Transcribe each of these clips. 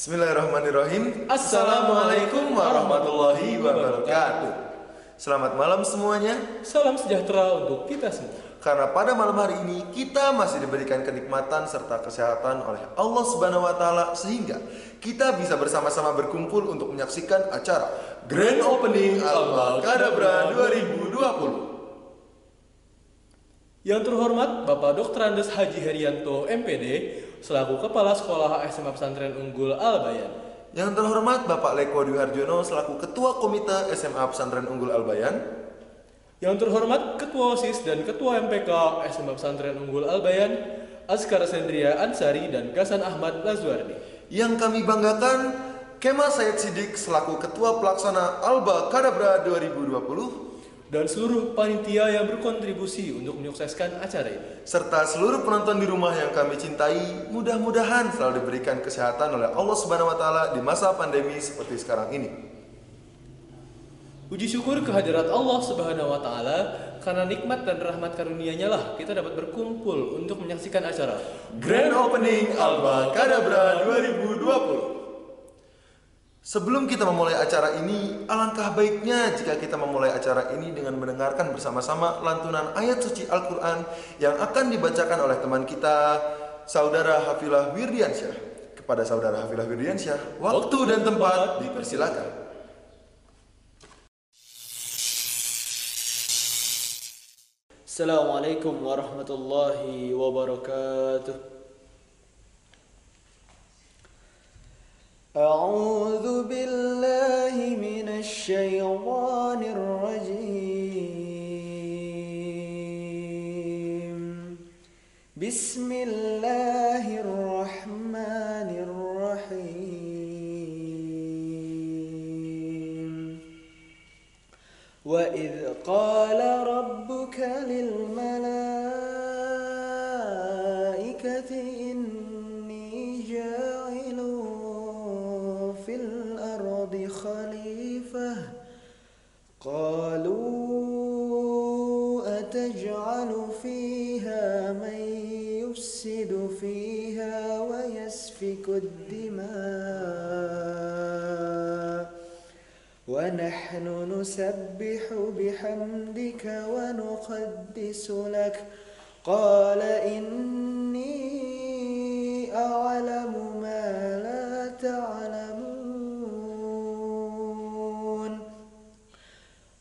Bismillahirrahmanirrahim. Assalamualaikum warahmatullahi wabarakatuh. Selamat malam semuanya. Salam sejahtera untuk kita semua. Karena pada malam hari ini kita masih diberikan kenikmatan serta kesehatan oleh Allah Subhanahu wa taala sehingga kita bisa bersama-sama berkumpul untuk menyaksikan acara Grand Opening Al-Baqadabra 2020. Yang terhormat Bapak Dr. Andes Haji Herianto MPD selaku Kepala Sekolah SMA Pesantren Unggul Al-Bayan. Yang terhormat Bapak Leko Dwi Harjono selaku Ketua Komite SMA Pesantren Unggul Al-Bayan. Yang terhormat Ketua OSIS dan Ketua MPK SMA Pesantren Unggul Al-Bayan, Azkar Sendria Ansari dan Gasan Ahmad Lazwardi. Yang kami banggakan Kemal Said Sidik selaku Ketua Pelaksana Al-Baqadabra 2020. Dan seluruh panitia yang berkontribusi untuk menyukseskan acara ini. Serta seluruh penonton di rumah yang kami cintai, mudah-mudahan selalu diberikan kesehatan oleh Allah Subhanahu wa taala di masa pandemi seperti sekarang ini. Puji syukur kehadirat Allah Subhanahu wa taala, karena nikmat dan rahmat karunia-Nya lah kita dapat berkumpul untuk menyaksikan acara Grand Opening Al-Baqadabra 2020. Sebelum kita memulai acara ini, alangkah baiknya jika kita memulai acara ini dengan mendengarkan bersama-sama lantunan ayat suci Al-Quran yang akan dibacakan oleh teman kita, Saudara Hafilah Wirdiansyah. Kepada Saudara Hafilah Wirdiansyah, waktu dan tempat dipersilakan. Assalamualaikum warahmatullahi wabarakatuh. أعوذ بالله من الشيطان الرجيم بسم الله الرحمن الرحيم وإذ قال ربك للملائكة إني جاعل في الأرض خليفة قالوا أتجعل فيها من يفسد فيها ويسفك الدماء ونحن نسبح بحمدك ونقدس لك قال إني أعلم ما لا تعلمون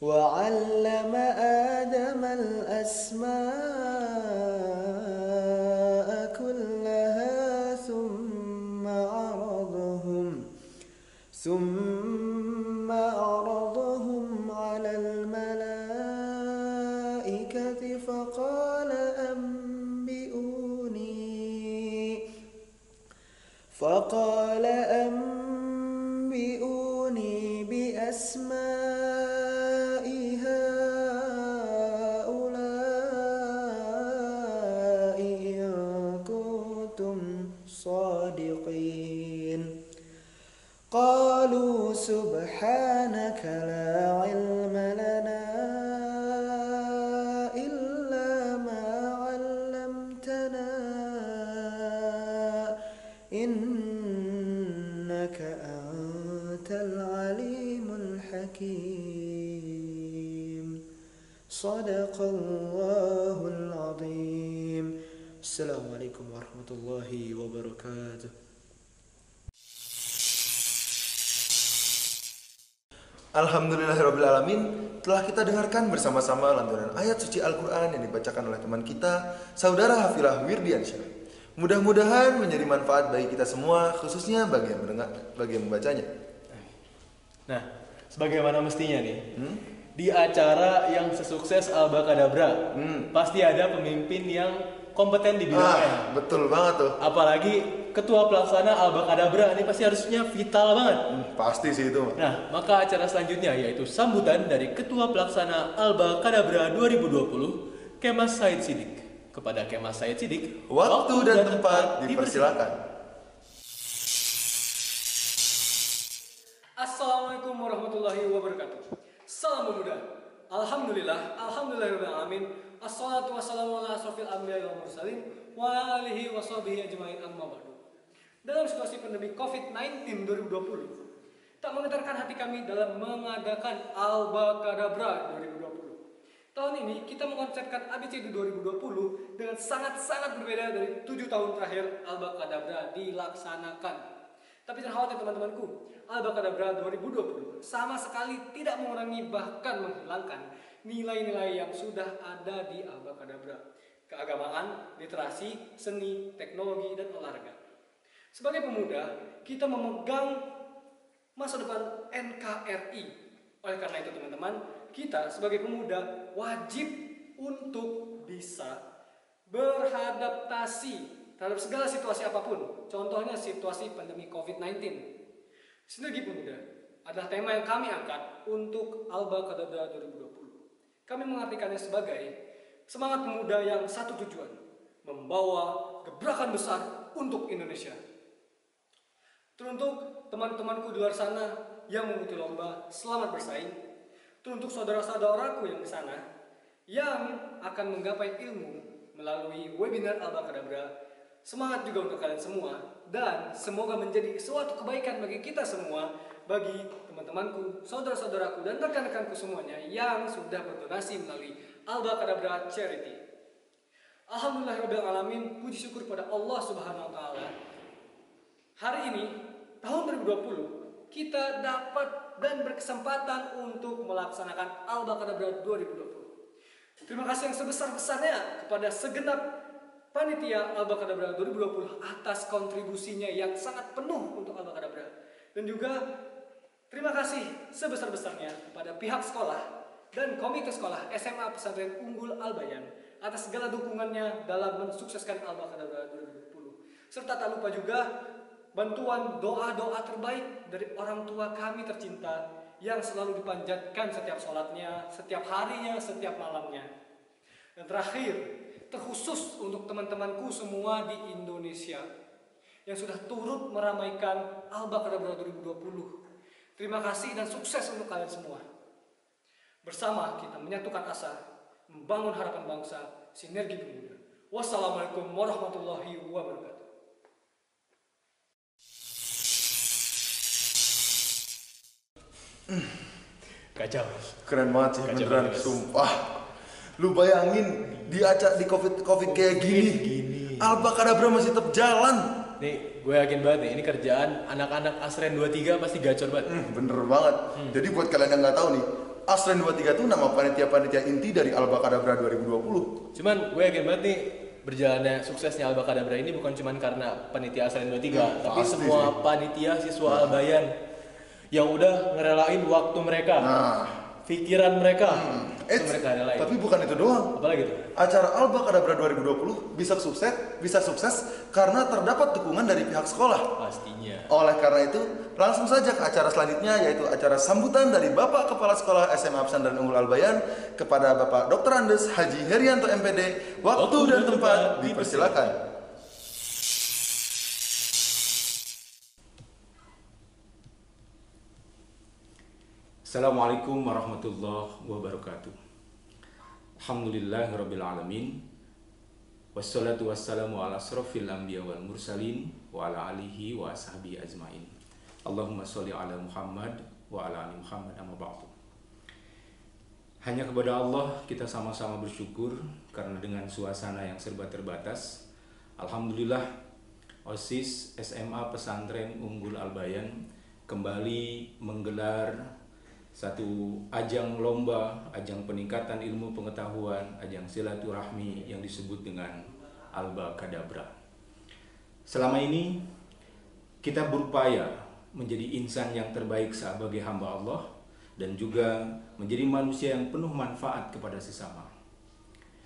وعلم آدم الأسماء كلها ثم عرضهم على الملائكة فقال أنبئوني بأسماء هؤلاء إن كنتم صادقين قالوا سبحانك لا علم لنا إلا ما علمتنا إنك أنت العليم الحكيم صدق الله العظيم. السلام عليكم ورحمة الله وبركاته. Alhamdulillahirrabbilalamin. Telah kita dengarkan bersama-sama lantunan ayat suci Al-Quran yang dibacakan oleh teman kita, Saudara Hafilah Wirdiansyah. Mudah-mudahan menjadi manfaat bagi kita semua, khususnya bagi yang mendengar, bagi yang membacanya. Nah, sebagaimana mestinya nih, di acara yang sesukses Al-Baqadabra, pasti ada pemimpin yang kompeten di bidangnya. Betul banget tuh. Apalagi ketua pelaksana Al-Baqadabra ini pasti harusnya vital banget. Pasti sih itu. Nah, maka acara selanjutnya yaitu sambutan dari ketua pelaksana Al-Baqadabra 2020, Kemas Said Sidik. Kepada Kemas Said Sidik, waktu dan tempat dipersilakan. Assalamualaikum warahmatullahi wabarakatuh. Salam pemuda. Alhamdulillahirrahmanirrahim. Assalatu wassalamu ala asrofil anbiya wal mursalin wa ala alihi wa sahbihi ajmain amma ba'du. Dalam situasi pandemi COVID-19 2020, tak menggetarkan hati kami dalam mengadakan Alba Kadabra 2020. Tahun ini kita mengkonsepkan ABCD 2020 dengan sangat-sangat berbeda dari 7 tahun terakhir Alba Kadabra dilaksanakan. Tapi jangan khawatir teman-temanku, Alba Kadabra 2020 sama sekali tidak mengurangi bahkan menghilangkan nilai-nilai yang sudah ada di Alba Kadabra. Keagamaan, literasi, seni, teknologi, dan olahraga. Sebagai pemuda, kita memegang masa depan NKRI. Oleh karena itu teman-teman, kita sebagai pemuda wajib untuk bisa beradaptasi terhadap segala situasi apapun. Contohnya situasi pandemi COVID-19. Sinergi Pemuda adalah tema yang kami angkat untuk Alba Kadabra 2020. Kami mengartikannya sebagai semangat pemuda yang satu tujuan, membawa gebrakan besar untuk Indonesia. Teruntuk teman-temanku di luar sana yang mengikuti lomba, selamat bersaing. Teruntuk saudara-saudaraku yang di sana yang akan menggapai ilmu melalui webinar Alba Kadabra, semangat juga untuk kalian semua. Dan semoga menjadi suatu kebaikan bagi kita semua, bagi teman-temanku, saudara-saudaraku, dan rekan-rekanku semuanya yang sudah berdonasi melalui Alba Kadabra Charity. Alhamdulillahirrahmanirrahim, puji syukur pada Allah Subhanahu wa Ta'ala. Hari ini, tahun 2020, kita dapat dan berkesempatan untuk melaksanakan Alba Kadabra 2020. Terima kasih yang sebesar-besarnya kepada segenap panitia Alba Kadabra 2020 atas kontribusinya yang sangat penuh untuk Alba Kadabra. Dan juga terima kasih sebesar-besarnya kepada pihak sekolah dan komite sekolah SMA Pesantren Unggul Albayan atas segala dukungannya dalam mensukseskan Alba Kadabra 2020. Serta tak lupa juga bantuan doa-doa terbaik dari orang tua kami tercinta yang selalu dipanjatkan setiap sholatnya, setiap harinya, setiap malamnya. Dan terakhir, terkhusus untuk teman-temanku semua di Indonesia yang sudah turut meramaikan Alba Kadabra 2020. Terima kasih dan sukses untuk kalian semua. Bersama kita menyatukan asa, membangun harapan bangsa, sinergi pemuda. Wassalamualaikum warahmatullahi wabarakatuh. Kacau. Keren banget sih, Kacau beneran, banget. sumpah. Lu bayangin di COVID kayak gini, Alba Kadabra masih tetap jalan. Nih, gue yakin banget nih, ini kerjaan anak-anak Asren 23 pasti gacor banget. Bener banget. Jadi buat kalian yang nggak tahu nih, Asren 23 itu nama panitia-panitia inti dari Alba Kadabra 2020. Cuman gue yakin banget nih, berjalannya suksesnya Alba Kadabra ini bukan cuman karena panitia Asren 23, tapi pasti semua sih. panitia siswa Albayan yang udah ngerelain waktu mereka, pikiran mereka, itu mereka relain. Tapi bukan itu doang. Apalagi tuh? Acara Alba Kadabra 2020 bisa sukses karena terdapat dukungan dari pihak sekolah. Pastinya. Oleh karena itu, langsung saja ke acara selanjutnya, yaitu acara sambutan dari Bapak Kepala Sekolah SMA Pesantren Unggul Albayan kepada Bapak Dr. Andes Haji Herianto MPD. Waktu dan tempat dipersilakan. Assalamualaikum warahmatullahi wabarakatuh. Alhamdulillahirabbil alamin. Wassalatu wassalamu ala asrofil anbiya wal mursalin wa ala alihi wa ashabihi ajmain. Allahumma sholli ala Muhammad wa ala ali Muhammad amma ba'du. Hanya kepada Allah kita sama-sama bersyukur karena dengan suasana yang serba terbatas, alhamdulillah OSIS SMA Pesantren Unggul Albayan kembali menggelar satu ajang lomba, ajang peningkatan ilmu pengetahuan, ajang silaturahmi yang disebut dengan Alba Kadabra. Selama ini kita berupaya menjadi insan yang terbaik sebagai hamba Allah dan juga menjadi manusia yang penuh manfaat kepada sesama.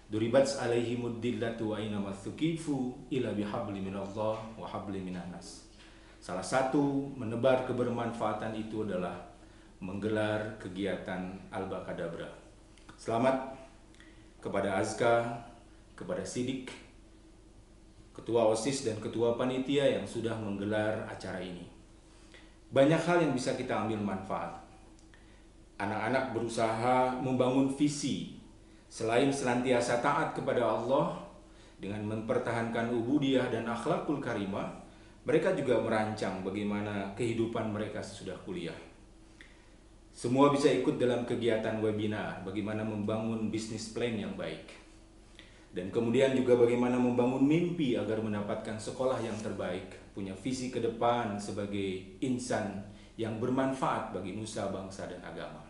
Duribat alaihimud dillatu wa aina mathuqifu ila bihabli minallah wa habli minan nas. Salah satu menebar kebermanfaatan itu adalah menggelar kegiatan Alba Kadabra. Selamat kepada Azka, kepada Sidik, Ketua OSIS dan Ketua Panitia yang sudah menggelar acara ini. Banyak hal yang bisa kita ambil manfaat. Anak-anak berusaha membangun visi selain senantiasa taat kepada Allah dengan mempertahankan ubudiyah dan akhlakul karimah, Mereka juga merancang bagaimana kehidupan mereka sesudah kuliah. Semua bisa ikut dalam kegiatan webinar, bagaimana membangun bisnis plan yang baik. Dan kemudian juga bagaimana membangun mimpi agar mendapatkan sekolah yang terbaik, punya visi ke depan sebagai insan yang bermanfaat bagi nusa, bangsa, dan agama.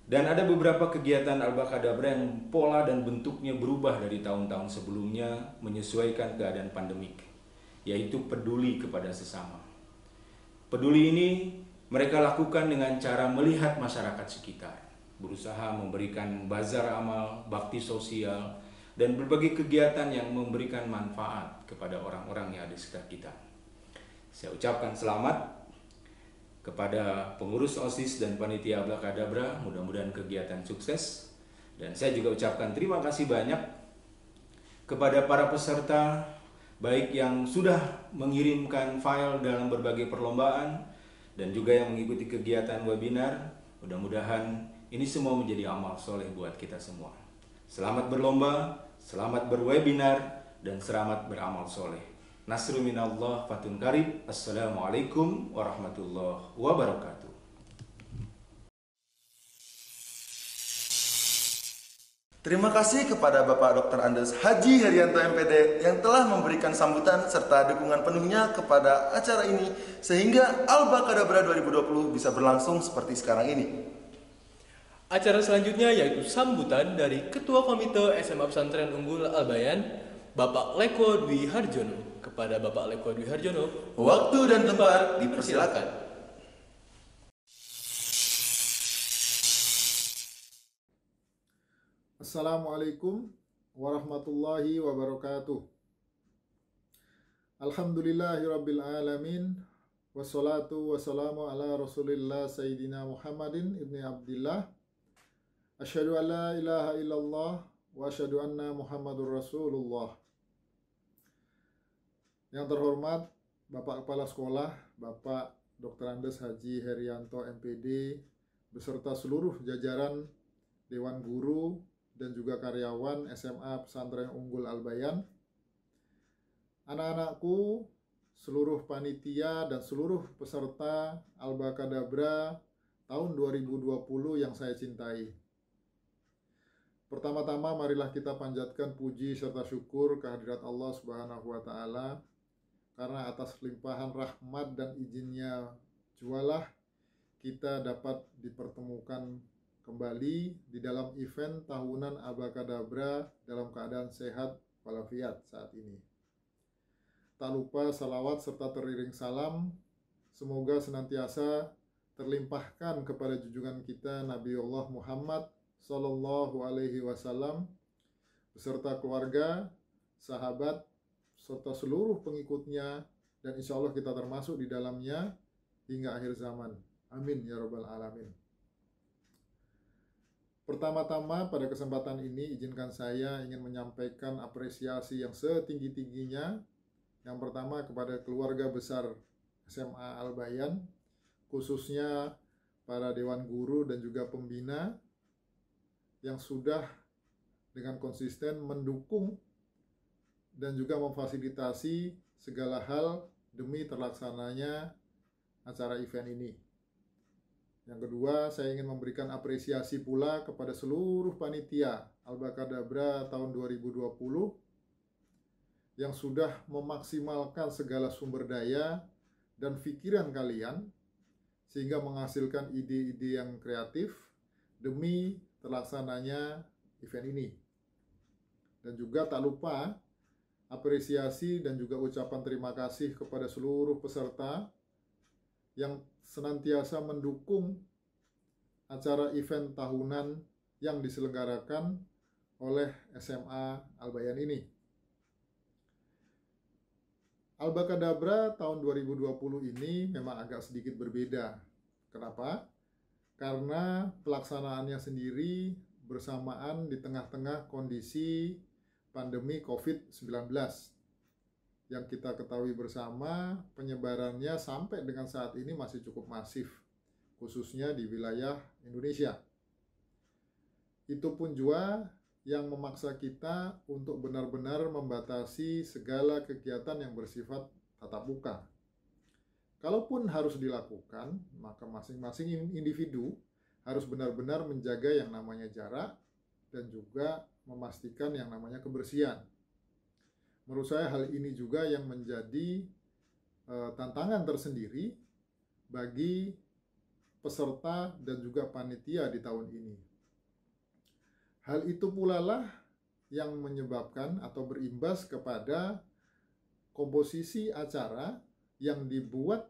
Dan ada beberapa kegiatan Al-Baqadabra yang pola dan bentuknya berubah dari tahun-tahun sebelumnya menyesuaikan keadaan pandemik, yaitu peduli kepada sesama. Peduli ini mereka lakukan dengan cara melihat masyarakat sekitar, berusaha memberikan bazar amal, bakti sosial, dan berbagai kegiatan yang memberikan manfaat kepada orang-orang yang ada di sekitar kita. Saya ucapkan selamat kepada pengurus OSIS dan panitia Al-Baqadabra, mudah-mudahan kegiatan sukses. Dan saya juga ucapkan terima kasih banyak kepada para peserta, baik yang sudah mengirimkan file dalam berbagai perlombaan dan juga yang mengikuti kegiatan webinar. Mudah-mudahan ini semua menjadi amal soleh buat kita semua. Selamat berlomba, selamat berwebinar, dan selamat beramal soleh. Nasru minallah fatun karib. Assalamualaikum warahmatullahi wabarakatuh. Terima kasih kepada Bapak Dr. Andes Haji Herianto MPD yang telah memberikan sambutan serta dukungan penuhnya kepada acara ini sehingga Al-Baqadabra 2020 bisa berlangsung seperti sekarang ini. Acara selanjutnya yaitu sambutan dari Ketua Komite SMA Pesantren Unggul Al-Bayan, Bapak Leko Dwi Harjono. Kepada Bapak Leko Dwi Harjono, waktu dan tempat dipersilakan. Assalamualaikum warahmatullahi wabarakatuh. Alhamdulillahirabbil alamin. Wassalatu wassalamu ala Rasulillah Sayyidina Muhammadin ibni Abdillah. Asyhadu an la ilaha illallah wa asyhadu anna Muhammadur Rasulullah. Yang terhormat Bapak Kepala Sekolah, Bapak Dr. Andes Haji Herianto MPD, beserta seluruh jajaran Dewan Guru dan juga karyawan SMA Pesantren Unggul Al-Bayan, anak-anakku, seluruh panitia dan seluruh peserta Al-Baqadabra tahun 2020 yang saya cintai. Pertama-tama marilah kita panjatkan puji serta syukur kehadirat Allah Subhanahu wa taala karena atas limpahan rahmat dan izinnya jualah kita dapat dipertemukan kembali di dalam event tahunan Al-Baqadabra dalam keadaan sehat walafiat saat ini. Tak lupa salawat serta teriring salam semoga senantiasa terlimpahkan kepada junjungan kita Nabiullah Muhammad Sallallahu Alaihi Wasallam beserta keluarga, sahabat, serta seluruh pengikutnya, dan insya Allah kita termasuk di dalamnya hingga akhir zaman. Amin ya rabbal alamin. Pertama-tama pada kesempatan ini izinkan saya ingin menyampaikan apresiasi yang setinggi-tingginya. Yang pertama kepada keluarga besar SMA Al-Bayan, khususnya para dewan guru dan juga pembina yang sudah dengan konsisten mendukung dan juga memfasilitasi segala hal demi terlaksananya acara event ini. Yang kedua, saya ingin memberikan apresiasi pula kepada seluruh panitia Al-Baqadabra tahun 2020 yang sudah memaksimalkan segala sumber daya dan pikiran kalian sehingga menghasilkan ide-ide yang kreatif demi terlaksananya event ini. Dan juga tak lupa apresiasi dan juga ucapan terima kasih kepada seluruh peserta yang senantiasa mendukung acara event tahunan yang diselenggarakan oleh SMA Al-Bayan ini. Al-Baqadabra tahun 2020 ini memang agak sedikit berbeda. Kenapa? Karena pelaksanaannya sendiri bersamaan di tengah-tengah kondisi pandemi COVID-19 yang kita ketahui bersama penyebarannya sampai dengan saat ini masih cukup masif, khususnya di wilayah Indonesia. Itu pun juga yang memaksa kita untuk benar-benar membatasi segala kegiatan yang bersifat tatap muka. Kalaupun harus dilakukan, maka masing-masing individu harus benar-benar menjaga yang namanya jarak dan juga memastikan yang namanya kebersihan. Menurut saya hal ini juga yang menjadi tantangan tersendiri bagi peserta dan juga panitia di tahun ini. Hal itu pula lah yang menyebabkan atau berimbas kepada komposisi acara yang dibuat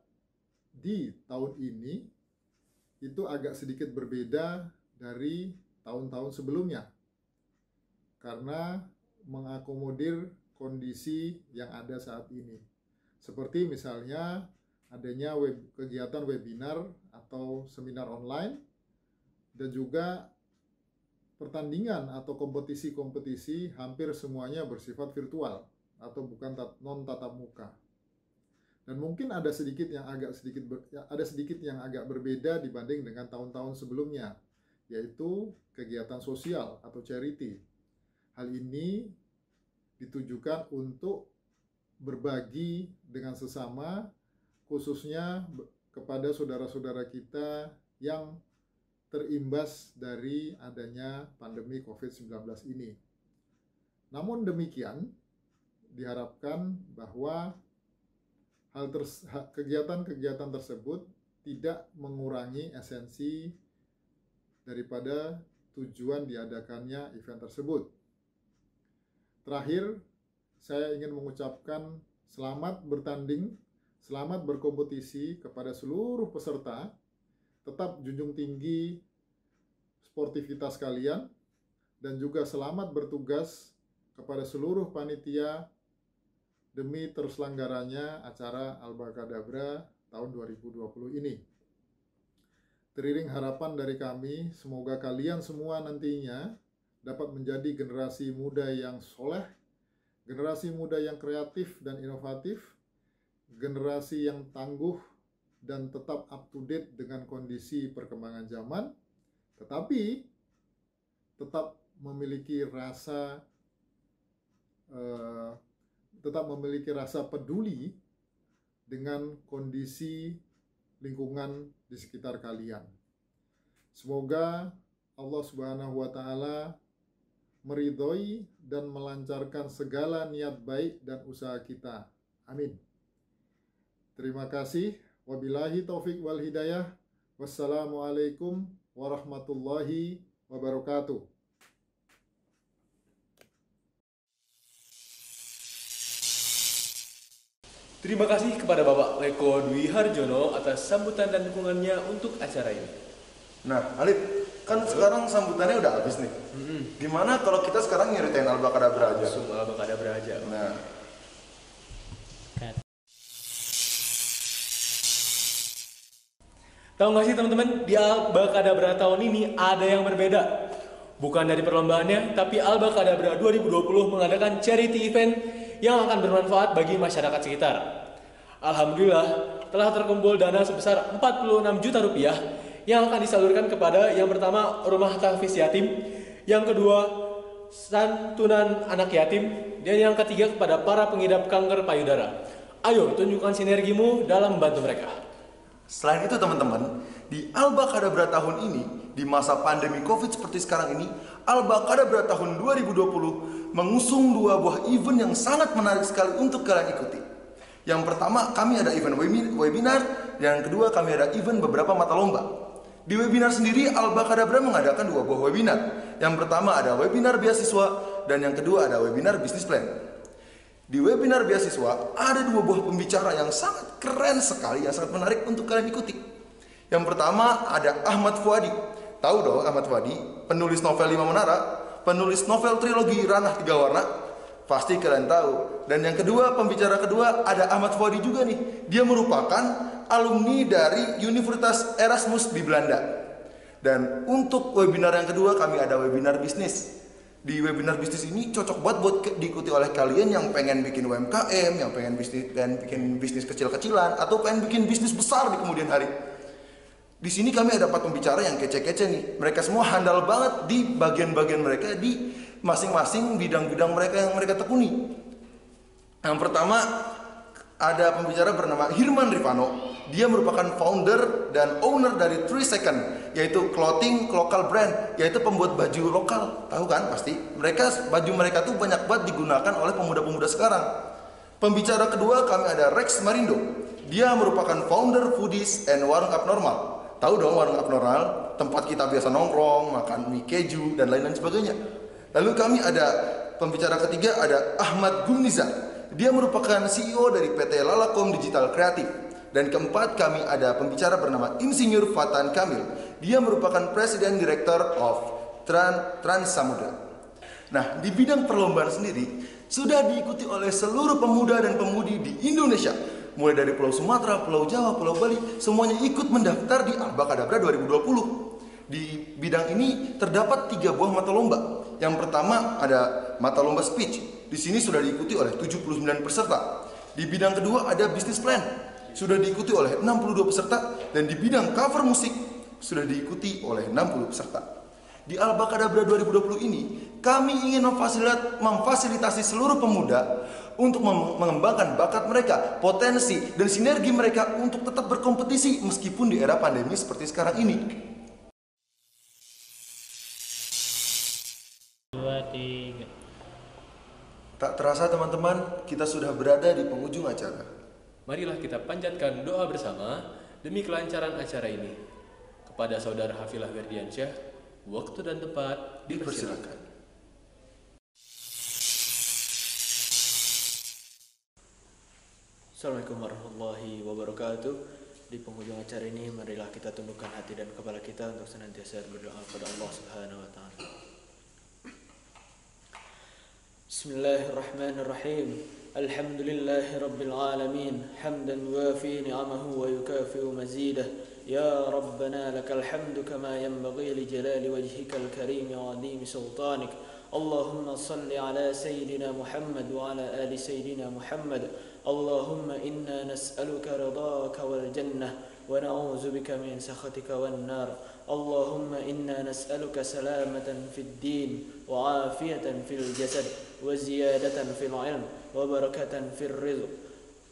di tahun ini itu agak sedikit berbeda dari tahun-tahun sebelumnya karena mengakomodir kondisi yang ada saat ini. Seperti misalnya adanya kegiatan webinar atau seminar online dan juga pertandingan atau kompetisi-kompetisi hampir semuanya bersifat virtual atau bukan non tatap muka. Dan mungkin ada sedikit yang agak berbeda dibanding dengan tahun-tahun sebelumnya, yaitu kegiatan sosial atau charity. Hal ini ditujukan untuk berbagi dengan sesama, khususnya kepada saudara-saudara kita yang terimbas dari adanya pandemi COVID-19 ini. Namun demikian, diharapkan bahwa kegiatan-kegiatan tersebut tidak mengurangi esensi daripada tujuan diadakannya event tersebut. Terakhir, saya ingin mengucapkan selamat bertanding, selamat berkompetisi kepada seluruh peserta. Tetap junjung tinggi sportivitas kalian dan juga selamat bertugas kepada seluruh panitia demi terselenggaranya acara Albaqadabra tahun 2020 ini. Teriring harapan dari kami, semoga kalian semua nantinya dapat menjadi generasi muda yang soleh, generasi muda yang kreatif dan inovatif, generasi yang tangguh dan tetap up to date dengan kondisi perkembangan zaman, tetapi tetap memiliki rasa peduli dengan kondisi lingkungan di sekitar kalian. Semoga Allah Subhanahu wa Ta'ala meridhoi dan melancarkan segala niat baik dan usaha kita. Amin. Terima kasih. Wabillahi taufik wal hidayah. Wassalamualaikum warahmatullahi wabarakatuh. Terima kasih kepada Bapak Leko Dwi Harjono atas sambutan dan dukungannya untuk acara ini. Nah, Alif, kan sekarang sambutannya udah habis nih. Gimana kalau kita sekarang nyeritain Albaqadabra aja? Langsung Albaqadabra aja. Nah, tahu nggak sih teman-teman, di Albaqadabra tahun ini ada yang berbeda. Bukan dari perlombaannya, tapi Albaqadabra 2020 mengadakan charity event yang akan bermanfaat bagi masyarakat sekitar. Alhamdulillah, telah terkumpul dana sebesar 46 juta rupiah yang akan disalurkan kepada yang pertama rumah tahfiz yatim, yang kedua santunan anak yatim, dan yang ketiga kepada para pengidap kanker payudara. Ayo tunjukkan sinergimu dalam membantu mereka. selain itu teman-teman, di Albaqadabra tahun ini, di masa pandemi COVID seperti sekarang ini, Albaqadabra tahun 2020 mengusung dua buah event yang sangat menarik sekali untuk kalian ikuti. Yang pertama, kami ada event webinar, dan yang kedua kami ada event beberapa mata lomba. Di webinar sendiri, Albaqadabra mengadakan dua buah webinar. Yang pertama ada webinar beasiswa, dan yang kedua ada webinar bisnis plan. Di webinar beasiswa, ada dua buah pembicara yang sangat keren sekali, yang sangat menarik untuk kalian ikuti. Yang pertama ada Ahmad Fuadi. Tahu dong Ahmad Fuadi, penulis novel 5 Menara, penulis novel trilogi Ranah 3 Warna. Pasti kalian tahu. Dan yang kedua, pembicara kedua ada Ahmad Fuadi juga nih. Dia merupakan alumni dari Universitas Erasmus di Belanda. Dan untuk webinar yang kedua, kami ada webinar bisnis. Di webinar bisnis ini cocok buat diikuti oleh kalian yang pengen bikin UMKM, yang pengen bikin bisnis kecil-kecilan, atau pengen bikin bisnis besar di kemudian hari. Di sini kami ada 4 pembicara yang kece-kece nih. Mereka semua handal banget di bagian-bagian mereka, di masing-masing bidang-bidang mereka yang mereka tekuni. Yang pertama, ada pembicara bernama Hirman Rifano. Dia merupakan founder dan owner dari 3 Second, yaitu clothing local brand, yaitu pembuat baju lokal. Tahu kan pasti? Baju mereka tuh banyak banget digunakan oleh pemuda-pemuda sekarang. Pembicara kedua kami ada Rex Marindo. Dia merupakan founder Foodies and Warung Abnormal. Tahu dong Warung Abnormal, tempat kita biasa nongkrong, makan mie keju dan lain-lain sebagainya. Lalu kami ada pembicara ketiga ada Ahmad Gumniza. Dia merupakan CEO dari PT Lalakom Digital Kreatif. Dan keempat kami ada pembicara bernama Insinyur Fatan Kamil. Dia merupakan Presiden Director of Trans Samudra. Nah, di bidang perlombaan sendiri sudah diikuti oleh seluruh pemuda dan pemudi di Indonesia. Mulai dari Pulau Sumatera, Pulau Jawa, Pulau Bali, semuanya ikut mendaftar di Alba Kadabra 2020. Di bidang ini terdapat 3 buah mata lomba. Yang pertama ada mata lomba speech. Di sini sudah diikuti oleh 79 peserta. Di bidang kedua ada business plan. Sudah diikuti oleh 62 peserta. Dan di bidang cover musik sudah diikuti oleh 60 peserta. Di Alba Kadabra 2020 ini kami ingin memfasilitasi seluruh pemuda untuk mengembangkan bakat mereka, potensi dan sinergi mereka untuk tetap berkompetisi meskipun di era pandemi seperti sekarang ini. 2, 3. Tak terasa teman-teman, kita sudah berada di penghujung acara. Marilah kita panjatkan doa bersama demi kelancaran acara ini. Kepada Saudara Hafilah Ferdiansyah, waktu dan tempat dipersilakan. Assalamualaikum warahmatullahi wabarakatuh. Di penghujung acara ini, marilah kita tundukkan hati dan kepala kita untuk senantiasa berdoa kepada Allah Subhanahu wa Ta'ala. Bismillahirrahmanirrahim. Alhamdulillahi Rabbil Alamin. Hamdan wafi ni'amahu wa yukafi'u mazidah. Ya Rabbana lakal hamdu kama yanbaghi li jalali wajhikal karim wa adimi sultanik. Allahumma salli ala Sayyidina Muhammad wa ala ali Sayyidina Muhammad. Allahumma inna nas'aluka ridaka wal jannah wa na'udzu bika min sakhatika wan nar. Allahumma inna nas'aluka salamatan fid din wa afiyatan fil jasad wa ziyadatan fil ilm wa barakatan fil rizq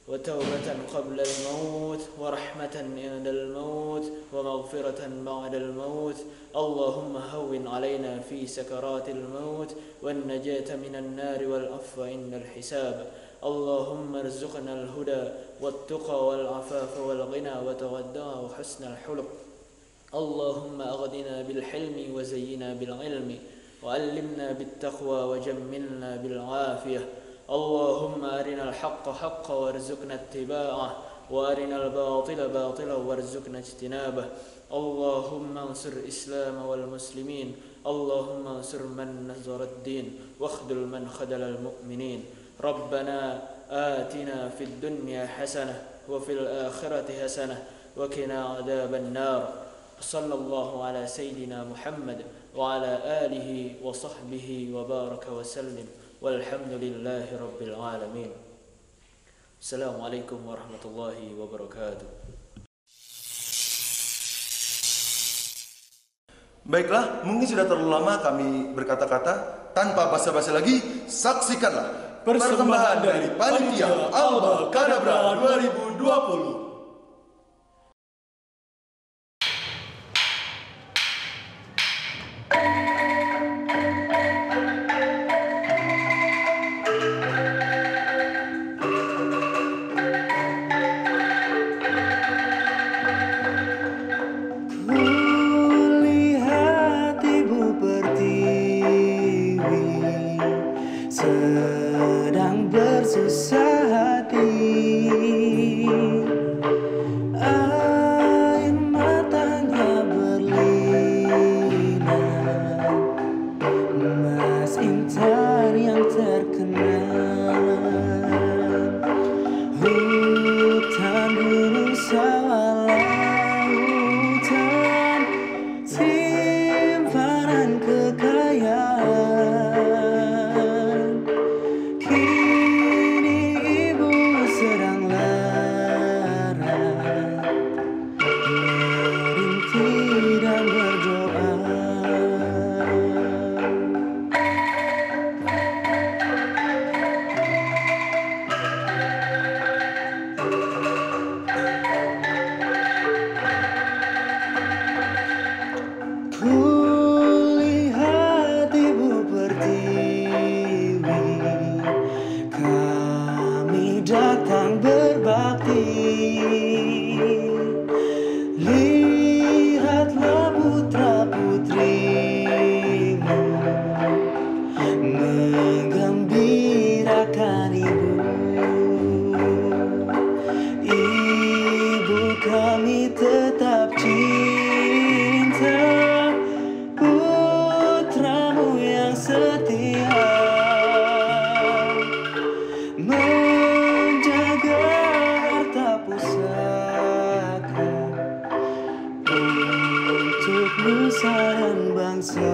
wa tawbatan qabla al maut wa rahmatan inda al maut wa maghfiratan ba'da al maut. Allahumma hawwin alayna fi sakaratil maut wan najata minan nar wal afwa inda al hisab. Allahumma arzuqna al huda wat tuqa wal afafa wal ghina wa tawadda wa husna al huluk. Allahumma aghdina bil hilmi wa zayyina bil ilmi wa allimna bit taqwa wa jammilna bil afiyah. Allahumma arina al haqqa haqqan warzuqna ittiba'ah wa arina al batila batilan warzuqna ijtinabah. Allahumma ansur Islam wal muslimin. Allahumma ansur man nazara ad-din wa akhdhul man khadala al mu'minin. Rabbana atina fid dunya hasanah wa fil akhirati hasanah wa qina adzaban nar. Sallallahu ala Sayyidina Muhammad wa ala alihi wa sahbihi wa baraka wa sallim. Walhamdulillahi Rabbil Alamin. Assalamualaikum warahmatullahi wabarakatuh. Baiklah, mungkin sudah terlalu lama kami berkata-kata. Tanpa basa-basi lagi, saksikanlah persembahan dari Panitia Alba Kadabra 2020. Sedang bersusah hati, menjaga harta pusaka untuk nusa dan bangsa.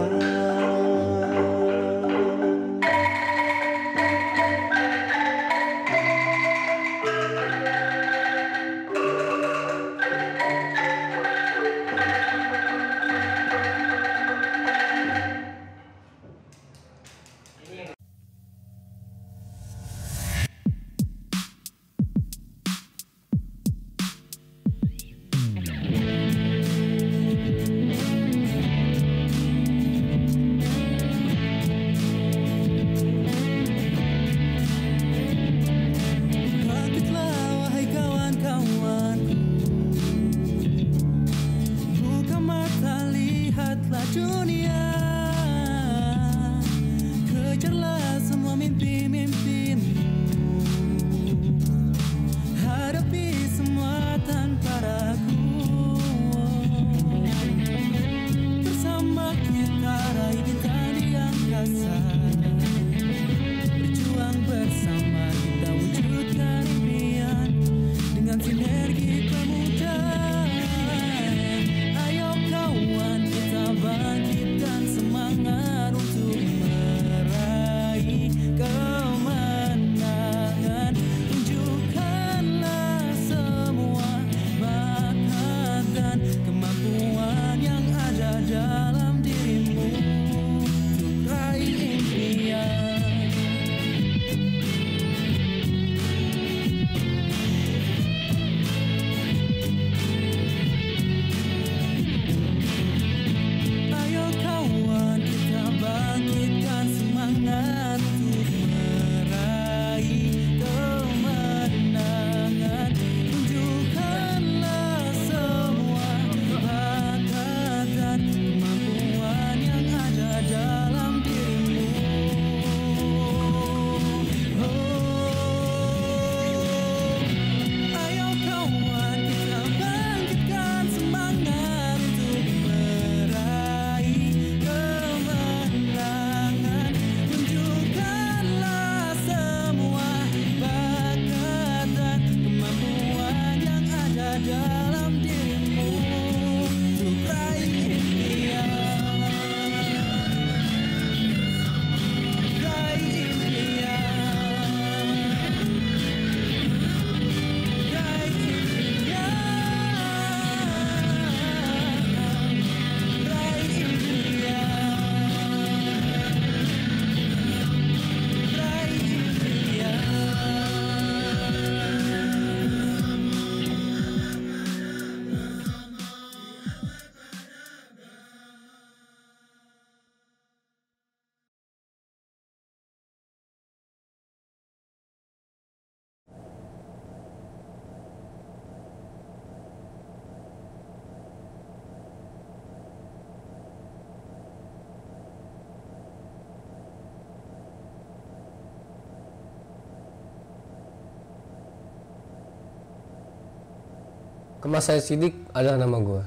Kemas saya Sidik adalah nama gue.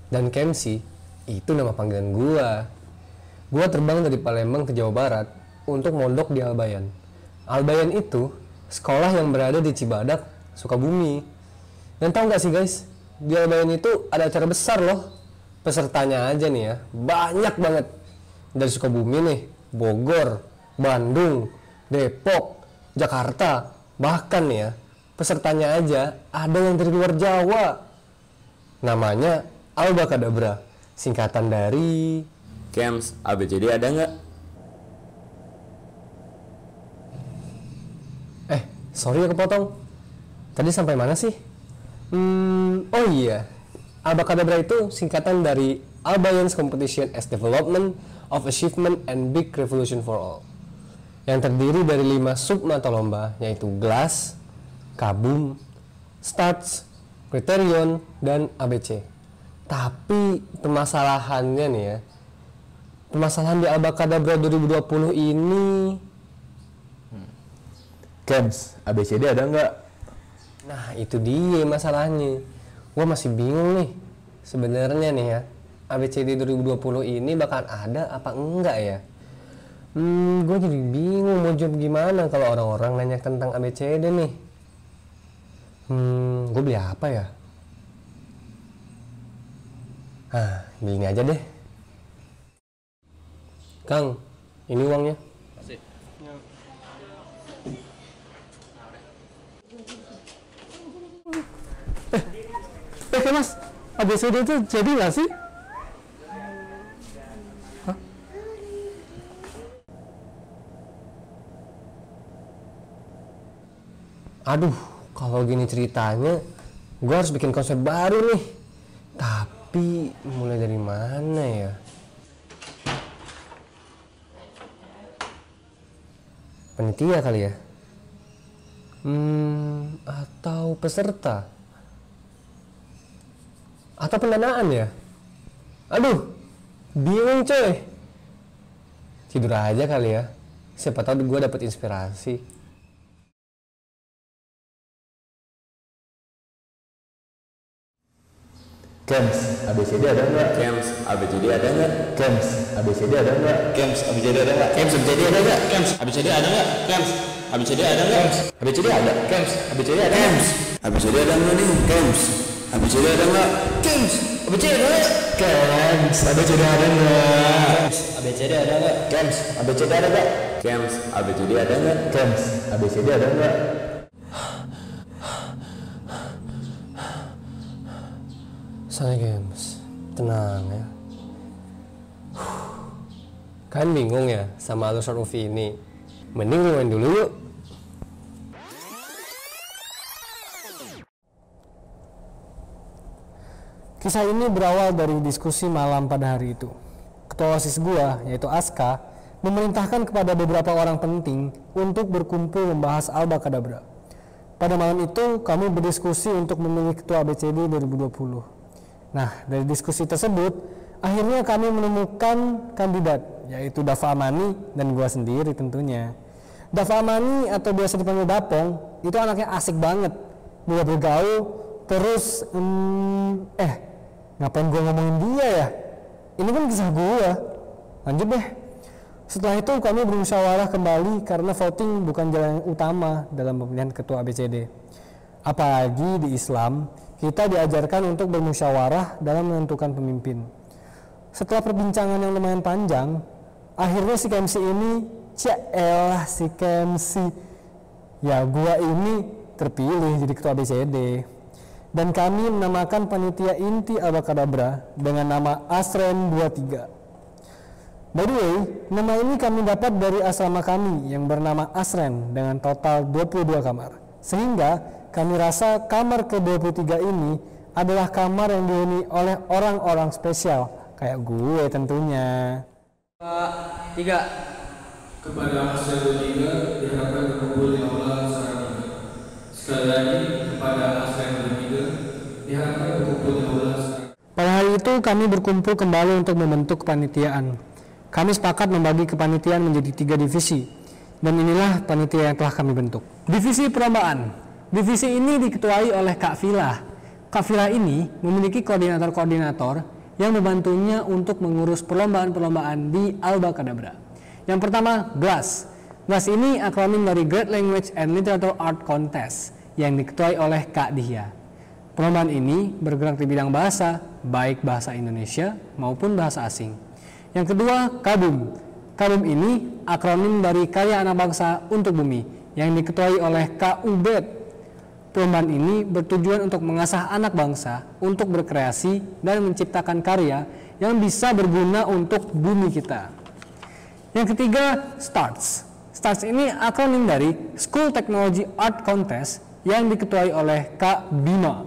Dan Kemsi itu nama panggilan gue. Gue terbang dari Palembang ke Jawa Barat untuk mondok di Albayan. Albayan itu sekolah yang berada di Cibadak, Sukabumi. Dan tahu gak sih guys, di Albayan itu ada acara besar loh. Pesertanya aja nih ya, banyak banget. Dari Sukabumi nih, Bogor, Bandung, Depok, Jakarta, bahkan nih ya, pesertanya aja ada yang dari luar Jawa. Namanya Alba Kadabra, singkatan dari Kems, ABCD ada nggak? Sorry ya kepotong. Tadi sampai mana sih? Oh iya, Alba Kadabra itu singkatan dari Albayans Competition as Development of Achievement and Big Revolution for All, yang terdiri dari 5 sub mata lomba, yaitu GLAS, Kabum, Stats, Kriterion, dan ABC. Tapi permasalahannya nih ya, permasalahan di Alba Kadabra 2020 ini, Kems, ABCD ada nggak? nah itu dia masalahnya. Gua masih bingung nih sebenarnya nih ya, ABCD 2020 ini bakal ada apa enggak ya? Gue jadi bingung mau jawab gimana kalau orang-orang nanya tentang ABCD nih. Gue beli apa ya? Beli ini aja deh. Kang, ini uangnya. Kasih. Mas, ABCD itu jadi nggak sih? Aduh, kalau gini ceritanya, gue harus bikin konsep baru nih. Tapi mulai dari mana ya? Panitia kali ya? Atau peserta? Atau pendanaan ya? Aduh, bingung coy. Tidur aja kali ya. Siapa tahu gue dapet inspirasi. Kems, ABCD ada nggak? Kems, ABCD ada nggak? Kems, ABCD ada nggak? Kems, ABCD ada nggak? Kems, ABCD ada nggak? Kems, ABCD ada nggak? Kems, ABCD ada nggak? ABCD ada. Kems, ABCD ada. Kems, ABCD ada nggak nih? Kems, ABCD ada nggak? Kems, ABCD ada nggak? Kems, ABCD ada nggak? ABCD ada nggak? Kems, ABCD ada nggak? Kems, ABCD ada nggak? Kems, ABCD ada nggak? Sana Games, tenang ya. Kan bingung ya sama alur huruf ini. Mending rewind dulu yuk. Kisah ini berawal dari diskusi malam pada hari itu. Ketua OSIS gua, yaitu Aska, memerintahkan kepada beberapa orang penting untuk berkumpul membahas Albakadabra. Pada malam itu, kami berdiskusi untuk memilih ketua ABCD 2020. Nah, dari diskusi tersebut, akhirnya kami menemukan kandidat, yaitu Dafa Amani dan gua sendiri tentunya. Dafa Amani atau biasa dipanggil Dapong, itu anaknya asik banget, mudah bergaul, terus ngapain gua ngomongin dia ya? Ini kan kisah gua. Lanjut deh. Setelah itu kami bermusyawarah kembali karena voting bukan jalan yang utama dalam pemilihan ketua ABCD. Apalagi di Islam, kita diajarkan untuk bermusyawarah dalam menentukan pemimpin. Setelah perbincangan yang lumayan panjang, akhirnya si KMC ini, si KMC, ya gua ini terpilih jadi ketua ABCD. Dan kami menamakan panitia inti Albakadabra dengan nama Asren 23. By the way, nama ini kami dapat dari asrama kami yang bernama Asren dengan total 22 kamar. Sehingga kami rasa kamar ke-23 ini adalah kamar yang dihuni oleh orang-orang spesial, kayak gue tentunya. 3. Kepada Asren 23 diharapkan berkumpul di aula Sarang 3. Sekali lagi kepada Asren 23 diharapkan berkumpul di aula Sarang 3. Pada hari itu kami berkumpul kembali untuk membentuk kepanitiaan. Kami sepakat membagi kepanitiaan menjadi 3 divisi, dan inilah panitia yang telah kami bentuk. Divisi perlombaan. Divisi ini diketuai oleh Kak Vila. Kak Vila ini memiliki koordinator-koordinator yang membantunya untuk mengurus perlombaan-perlombaan di Albakadabra. Yang pertama, GLAS. GLAS ini akronim dari Great Language and Literature Art Contest yang diketuai oleh Kak Dihya. Perlombaan ini bergerak di bidang bahasa, baik bahasa Indonesia maupun bahasa asing. Yang kedua, KABUM. KABUM ini akronim dari Karya Anak Bangsa untuk Bumi yang diketuai oleh Kak Ubed. Perlombaan ini bertujuan untuk mengasah anak bangsa untuk berkreasi dan menciptakan karya yang bisa berguna untuk bumi kita. Yang ketiga, STARTS. STARTS ini akronim dari School Technology Art Contest yang diketuai oleh Kak Bima.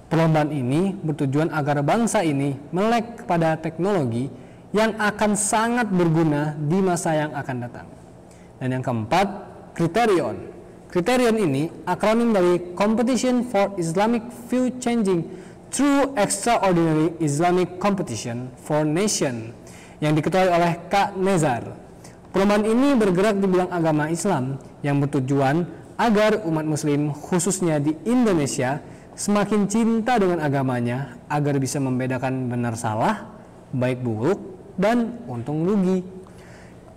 Perlombaan ini bertujuan agar bangsa ini melek kepada teknologi yang akan sangat berguna di masa yang akan datang. Dan yang keempat, Kriterion. Kriterion ini akronim dari Competition for Islamic View Changing Through Extraordinary Islamic Competition for Nation yang diketuai oleh Kak Nezar. Perlombaan ini bergerak di bidang agama Islam yang bertujuan agar umat muslim khususnya di Indonesia semakin cinta dengan agamanya agar bisa membedakan benar salah, baik buruk, dan untung rugi.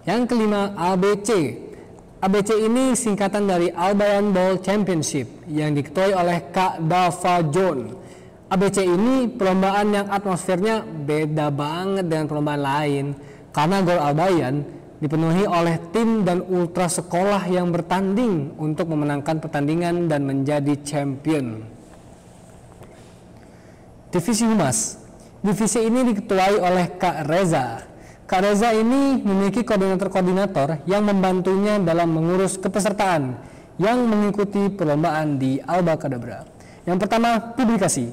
Yang kelima, ABC. ABC ini singkatan dari Albayan Bowl Championship yang diketuai oleh Kak Dava John. ABC ini perlombaan yang atmosfernya beda banget dengan perlombaan lain karena Gor Albayan dipenuhi oleh tim dan ultra sekolah yang bertanding untuk memenangkan pertandingan dan menjadi champion. Divisi Humas. Divisi ini diketuai oleh Kak Reza. Kak Reza ini memiliki koordinator-koordinator yang membantunya dalam mengurus kepesertaan yang mengikuti perlombaan di Alba Kadabra. Yang pertama, publikasi.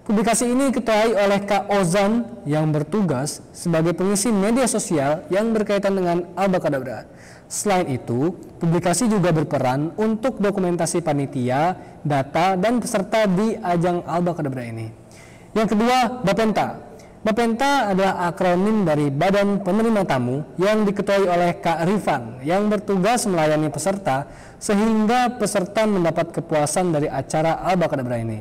Publikasi ini diketuai oleh Kak Ozan yang bertugas sebagai pengisi media sosial yang berkaitan dengan Alba Kadabra. Selain itu, publikasi juga berperan untuk dokumentasi panitia, data, dan peserta di ajang Alba Kadabra ini. Yang kedua, Bapenta. Bapenta adalah akronim dari Badan Penerima Tamu yang diketuai oleh Kak Rifan yang bertugas melayani peserta sehingga peserta mendapat kepuasan dari acara Alba Kadabra ini.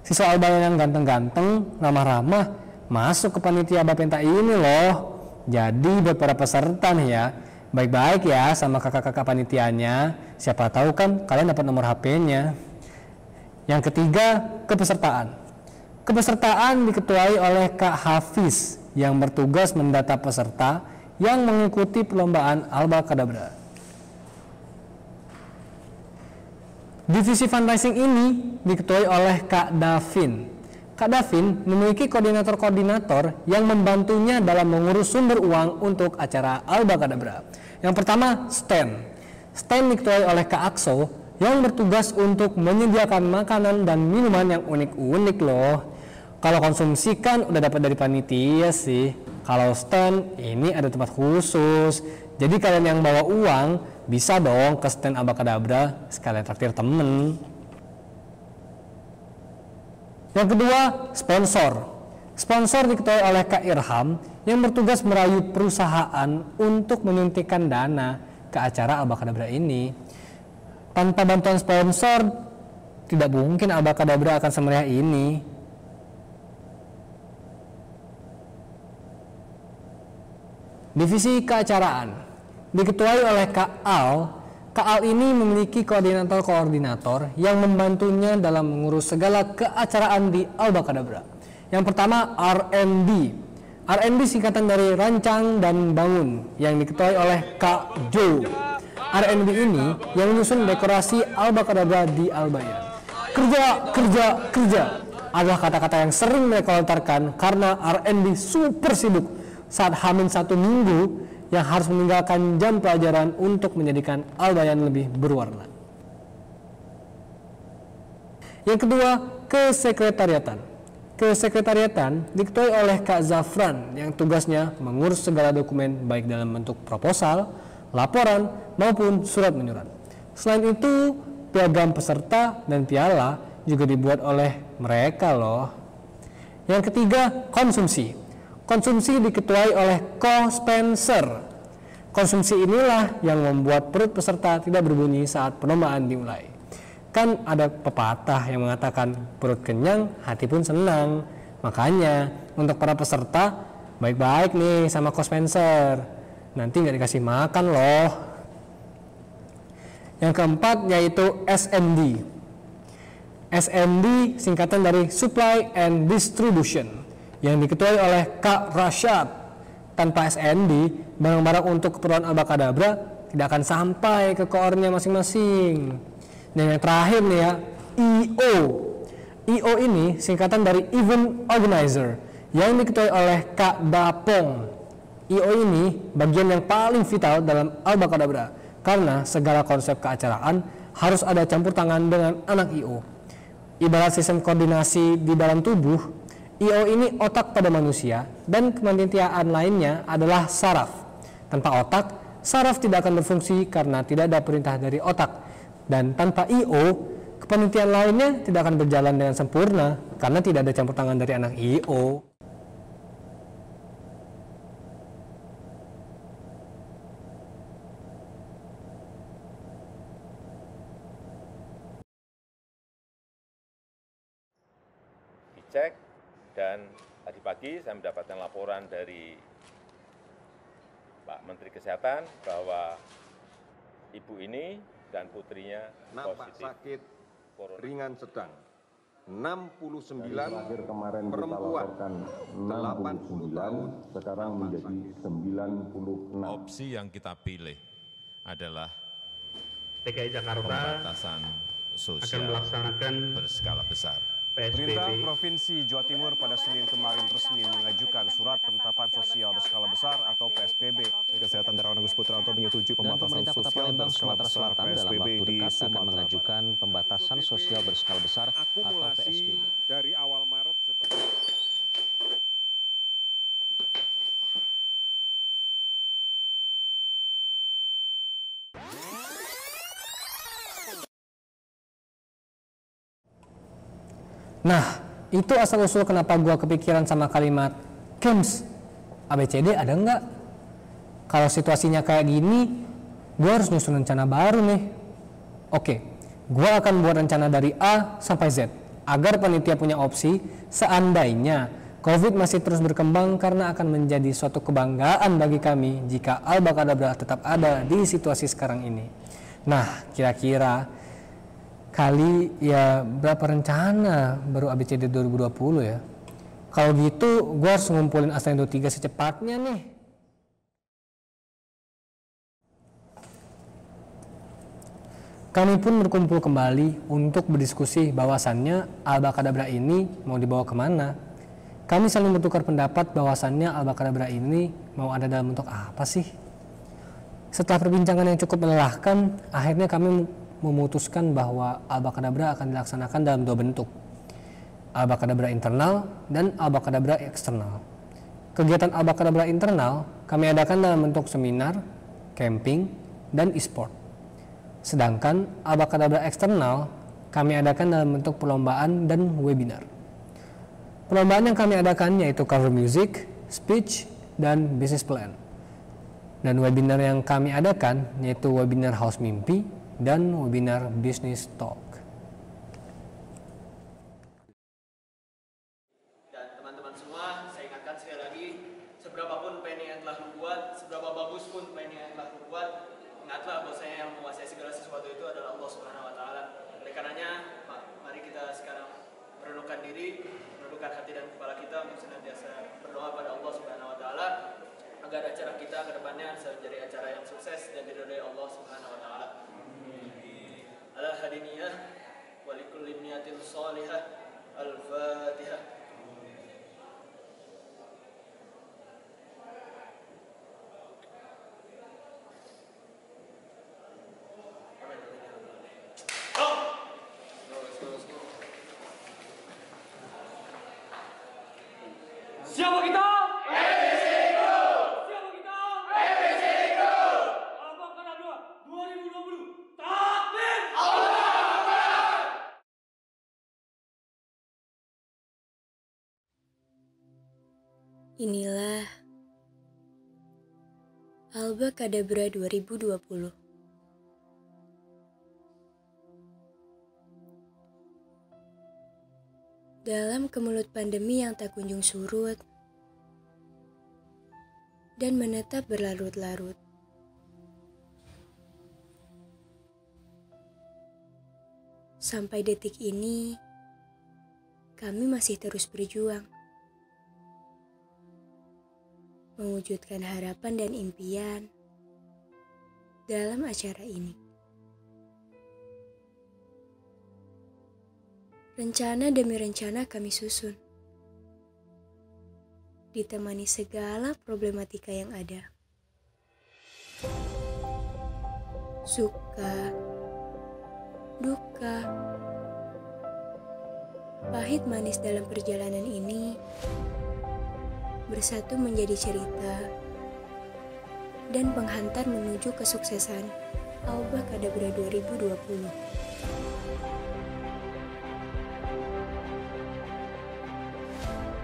Siswa Albayan yang ganteng-ganteng, ramah-ramah masuk ke panitia Bapenta ini loh. Jadi buat para peserta nih ya, baik-baik ya sama kakak-kakak panitianya. Siapa tahu kan kalian dapat nomor HP-nya. Yang ketiga, kepesertaan. Kepesertaan diketuai oleh Kak Hafiz yang bertugas mendata peserta yang mengikuti perlombaan Alba Kadabra. Divisi fundraising ini diketuai oleh Kak Davin. Kak Davin memiliki koordinator-koordinator yang membantunya dalam mengurus sumber uang untuk acara Alba Kadabra. Yang pertama, stand. Stand diketuai oleh Kak Akso yang bertugas untuk menyediakan makanan dan minuman yang unik-unik loh. Kalau konsumsi kan udah dapat dari panitia sih. Kalau stand ini ada tempat khusus. Jadi kalian yang bawa uang bisa dong ke stand Alba Kadabra sekalian traktir temen. Yang kedua, sponsor. Sponsor diketuai oleh Kak Irham yang bertugas merayu perusahaan untuk menyuntikkan dana ke acara Alba Kadabra ini. Tanpa bantuan sponsor, tidak mungkin Alba Kadabra akan semeriah ini. Divisi keacaraan diketuai oleh Kak Al. Kak Al ini memiliki koordinator-koordinator yang membantunya dalam mengurus segala keacaraan di Alba Kadabra. Yang pertama, R&D. R&D singkatan dari Rancang dan Bangun yang diketuai oleh Kak Jo. R&D ini yang menyusun dekorasi Alba Kadabra di Albayan. Kerja adalah kata-kata yang sering mereka lontarkan karena R&D super sibuk saat Hamin 1 minggu yang harus meninggalkan jam pelajaran untuk menjadikan Albayan lebih berwarna. Yang kedua, kesekretariatan. Kesekretariatan diketuai oleh Kak Zafran yang tugasnya mengurus segala dokumen baik dalam bentuk proposal, laporan, maupun surat menyurat. Selain itu, piagam peserta dan piala juga dibuat oleh mereka loh. Yang ketiga, konsumsi. Konsumsi diketuai oleh co-sponsor. Konsumsi inilah yang membuat perut peserta tidak berbunyi saat perlombaan dimulai. Kan ada pepatah yang mengatakan perut kenyang, hati pun senang. Makanya untuk para peserta baik-baik nih sama co-sponsor. Nanti nggak dikasih makan loh. Yang keempat yaitu SMD. SMD singkatan dari Supply and Distribution yang diketuai oleh Kak Rashad. Tanpa SND, barang-barang untuk keperluan Alba Kadabra tidak akan sampai ke koornya masing-masing. Dan yang terakhir nih ya, EO. EO ini singkatan dari Event Organizer yang diketuai oleh Kak Dapong. EO ini bagian yang paling vital dalam Alba Kadabra karena segala konsep keacaraan harus ada campur tangan dengan anak EO. Ibarat sistem koordinasi di dalam tubuh, EO ini otak pada manusia dan kepanitiaan lainnya adalah saraf. Tanpa otak, saraf tidak akan berfungsi karena tidak ada perintah dari otak. Dan tanpa EO, kepanitiaan lainnya tidak akan berjalan dengan sempurna karena tidak ada campur tangan dari anak EO. Dan tadi pagi saya mendapatkan laporan dari Pak Menteri Kesehatan bahwa ibu ini dan putrinya nampak positif sakit corona. ringan sedang. 69 kemarin perempuan, kita 80 tahun, sekarang menjadi 96. Opsi yang kita pilih adalah DKI Jakarta pembatasan sosial akan melaksanakan berskala besar. Pemerintah Provinsi Jawa Timur pada Senin kemarin resmi mengajukan surat penetapan sosial berskala besar atau PSBB. Kesehatan Terawan Agus Putranto menyetujui pembatasan sosial berskala besar PSBB di Sumatera. Mengajukan pembatasan sosial berskala besar atau PSBB. Dari awal Maret Nah, itu asal-usul kenapa gua kepikiran sama kalimat Kems, ABCD ada nggak? Kalau situasinya kayak gini, gua harus nyusun rencana baru nih. Oke, gua akan buat rencana dari A sampai Z, agar panitia punya opsi seandainya COVID masih terus berkembang, karena akan menjadi suatu kebanggaan bagi kami jika Albakadabra tetap ada di situasi sekarang ini. Nah, kira-kira kali ya berapa rencana baru ABCD 2020 ya? Kalau gitu gue harus ngumpulin Astra Indo 3 secepatnya nih. Kami pun berkumpul kembali untuk berdiskusi bahwasannya Albakadabra ini mau dibawa kemana. Kami saling bertukar pendapat bahwasannya Albakadabra ini mau ada dalam bentuk apa sih. Setelah perbincangan yang cukup melelahkan, akhirnya kami memutuskan bahwa Albakadabra akan dilaksanakan dalam dua bentuk, Albakadabra internal dan Albakadabra eksternal. Kegiatan Albakadabra internal kami adakan dalam bentuk seminar, camping, dan e-sport. Sedangkan Albakadabra eksternal kami adakan dalam bentuk perlombaan dan webinar. Perlombaan yang kami adakan yaitu cover music, speech, dan business plan. Dan webinar yang kami adakan yaitu webinar House Mimpi dan webinar Business Talk. Dan teman-teman semua, saya ingatkan sekali lagi, seberapapun planning yang telah lu buat, seberapa bagus pun planning yang telah lu buat, ingatlah bahwasanya yang menguasai segala sesuatu itu adalah Allah Subhanahu wa taala. Oleh karenanya, mari kita sekarang merenungkan diri, menundukkan hati dan kepala kita untuk senantiasa berdoa pada Allah Subhanahu wa taala agar acara kita ke depannya bisa menjadi acara yang sukses dan diridhai Allah Subhanahu wa taala. Ala hadiniyah wa likulli niyatin salihah. Al-Fatihah. Siapa kita? Siapa kita? Albakadabra 2020. Takbir! Inilah Albakadabra 2020. Dalam kemelut pandemi yang tak kunjung surut dan menetap berlarut-larut, sampai detik ini kami masih terus berjuang mewujudkan harapan dan impian dalam acara ini. Rencana demi rencana kami susun, ditemani segala problematika yang ada. Suka, duka, pahit manis dalam perjalanan ini bersatu menjadi cerita dan penghantar menuju kesuksesan Albakadabra 2020.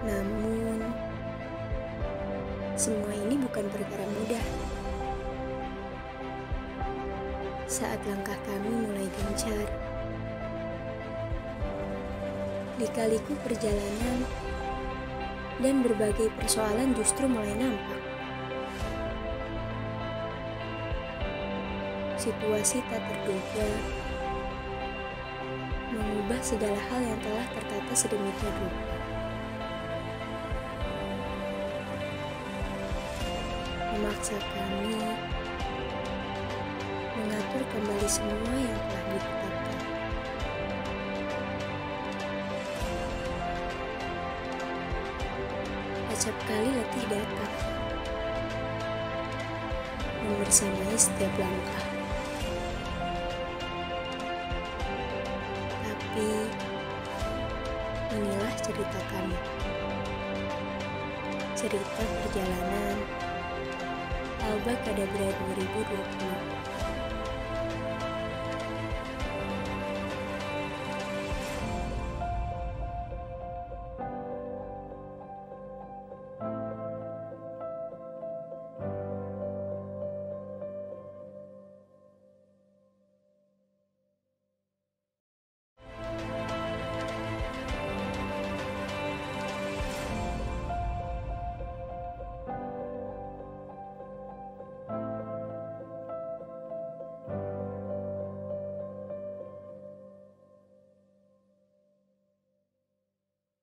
Namun, semua ini bukan perkara mudah. Saat langkah kami mulai gencar, lika-liku perjalanan dan berbagai persoalan justru mulai nampak. situasi tak terduga, mengubah segala hal yang telah tertata sedemikian rupa. Memaksa kami mengatur kembali semua yang telah ditetapkan. Acap kali letih datang, membersamai setiap langkah. Tapi, inilah cerita kami. Cerita perjalanan Alba Kadabra 2020.